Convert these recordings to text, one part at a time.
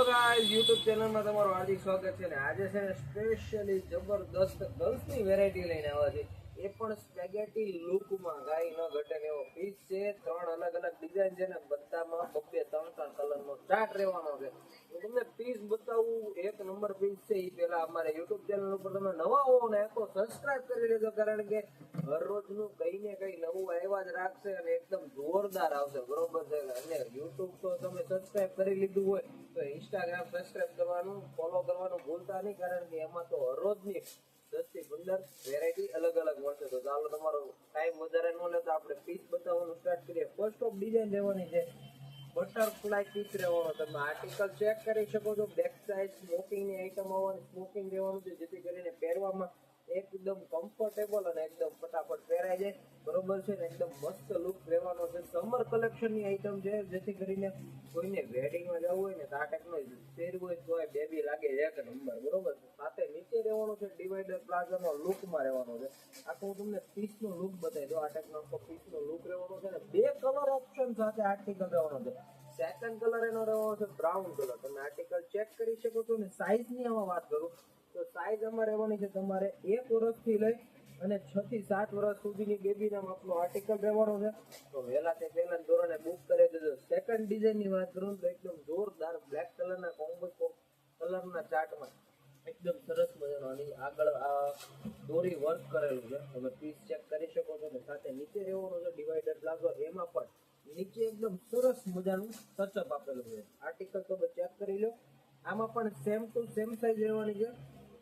Hello guys, YouTube ચેનલમાં તમારું હાર્દિક સ્વાગત છે ને આજે છે ને સ્પેશિયલી જબરદસ્ત ગર્લ્સની વેરાયટી લઈને આવ્યા છે. એ પણ સ્પેગેટી લુકમાં ગાય ન ઘટે ને એવો પીસ છે. 3 અલગ અલગ ડિઝાઇન છે ને બધામાં બબ્બે 3 કલરનો ચાર્ટ રહેવાનો છે. હું તમને પીસ બતાવું, એક નંબર પીસ છે. એ પહેલા અમારે YouTube ચેનલ ઉપર તમે નવા હો ને તો સબસ્ક્રાઇબ કરી લેજો, કારણ કે હરરોજનું કઈ ને કઈ નવું આવ્યા જ રાખશે અને એકદમ જોરદાર આવશે, બરોબર છે. અને YouTube તો તમે સબસ્ક્રાઇબ કરી લીધું હોય તો ઇન્સ્ટાગ્રામ સબસ્ક્રાઇબ કરવાનું, ફોલો કરવાનું ભૂલતા નહીં, કારણ કે એમાં તો હરરોજની 10 થી 15 વેરાયટી અલગ અલગ મળશે. તો ચાલો તમારો ટાઈમ વધારે ન લે તો આપણે પીસ બતાવવાનું સ્ટાર્ટ કરીએ. ફર્સ્ટ ઓફ ડિઝાઇન રહેવાની છે બટરફ્લાય પીસ રહેવાનો. તમે આર્ટિકલ ચેક કરી શકો છો. બેક સાઈડ સ્મોકિંગની આઈટમ આવવાની, સ્મોકિંગ રહેવાનું છે, જેથી કરીને પહેરવામાં એકદમ કમ્ફર્ટેબલ અને એકદમ ફટાફટ પહેરાઈ જાય, બરોબર છે ને. એકદમ મસ્ત લુક રહેવાનો છે. સમર કલેક્શનની આઈટમ છે, જેથી કરીને કોઈને વેડિંગમાં જવું હોય ને તો આ ટાઈપનો પહેરવું હોય તો બેબી લાગે એક નંબર, બરોબર છે. સાથે નીચે રહેવાનો છે ડિવાઈડર પ્લાઝાનો લુકમાં રહેવાનો છે. આખો હું તમને પીસનો લુક બતાવી દો. આ ટાઈપનો આખો પીસનો લુક રહેવાનો છે ને 2 કલર ઓપ્શન સાથે આર્ટિકલ રહેવાનો છે. સેકન્ડ કલર એનો રહેવાનો છે બ્રાઉન કલર. તમે આર્ટિકલ ચેક કરી શકો છો. ને સાઈઝની આમાં વાત કરું તો સાઈઝ આમાં રહેવાની છે તમારે 1 વર્ષથી લઈ અને 6 થી 7 વર્ષ સુધીની બેબીના માપનો આર્ટિકલ રહેવાનો છે. તો વહેલા તે પહેલા ધોરણે બુક કરી દેજો. સેકન્ડ ડિઝાઇનની વાત કરું તો એકદમ જોરદાર બ્લેક કલરના કોમ્બો કલરના ચાર્ટમાં એકદમ સરસ મજાનો આની આગળ આ દોરી વર્ક કરેલું છે. તમે પીસ ચેક કરી શકો છો. ને સાથે નીચે રહેવાનું છે ડિવાઈડર પ્લાઝો. એમાં પણ નીચે એકદમ સરસ મજાનું ટચઅપ આપેલું છે. આર્ટિકલ તમે ચેક કરી લો. આમાં પણ સેમ ટુ સેમ સાઈઝ રહેવાની છે.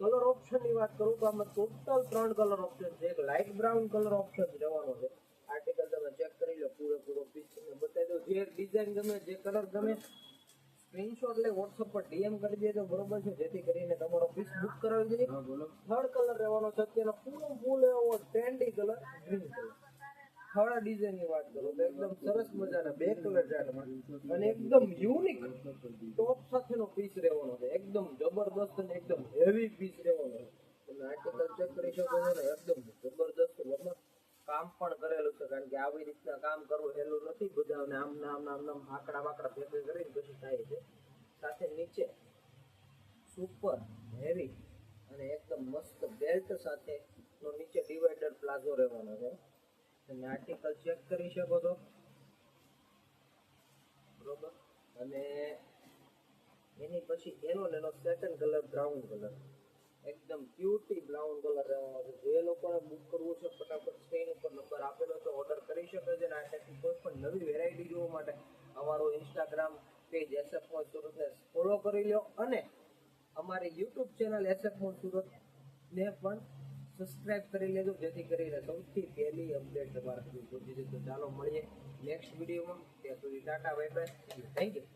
કલર ઓપ્શનની વાત કરું તો આમાં ટોટલ 3 કલર ઓપ્શન છે. એક લાઇટ બ્રાઉન કલર ઓપ્શન રહેવાનો છે. આર્ટિકલ તમે ચેક કરી લો. પૂરેપૂરો પીસ તમને બતાવી દો. જે ડિઝાઇન ગમે, જે કલર ગમે, સ્ક્રીનશોટ લઈ વોટ્સઅપ પર ડીએમ કરી દેજો, બરોબર છે, જેથી કરીને તમારો પીસ બુક કરાવી દઈએ. થર્ડ કલર રહેવાનો છે અત્યારનો ફૂલ એવો trendy colour green colour. Third ડિઝાઇનની વાત કરું તો એકદમ સરસ મજાના 2 કલર ચાર્ટમાં અને એકદમ યુનિક ટોપ સાથેનો પીસ રહેવાનો છે. એકદમ જબરદસ્ત અને એકદમ હેવી પીસ રહેવાનો છે. તમે આર્ટિકલ ચેક કરી શકો છો ને એકદમ જબરદસ્ત કામ પણ કરેલું છે, કારણ કે આવી રીતના કામ કરવું હેલું નથી. બધાને આમ આકડા વાકડા ભેગા કરીને પછી થાય છે. સાથે નીચે સુપર હેવી અને એકદમ મસ્ત બેલ્ટ સાથે નો નીચે ડિવાઈડર પ્લાઝો રહેવાનો છે. તમે આર્ટિકલ ચેક કરી શકો છો, બરોબર. અને એની પછી એનો સેકન્ડ કલર બ્રાઉન કલર, એકદમ ક્યુટી બ્રાઉન કલર રહેવાનો છે. જે લોકોને બુક કરવું છે ફટાફટ સ્ક્રીન ઉપર નંબર આપેલો છે, ઓર્ડર કરી શકે છે. અને આ ટાઈપની કોઈ પણ નવી વેરાયટી જોવા માટે અમારું ઇન્સ્ટાગ્રામ પેજ SF મોલ સુરતને ફોલો કરી લો અને અમારી YouTube channel SF mall Surat ને પણ સબસ્ક્રાઇબ કરી લેજો, જેથી કરીને સૌથી પહેલી અપડેટ તમારા સુધી પહોંચી જાય. તો ચાલો મળીએ નેક્સ્ટ વિડીયોમાં. ત્યાં સુધી Tata, bye bye, thank you.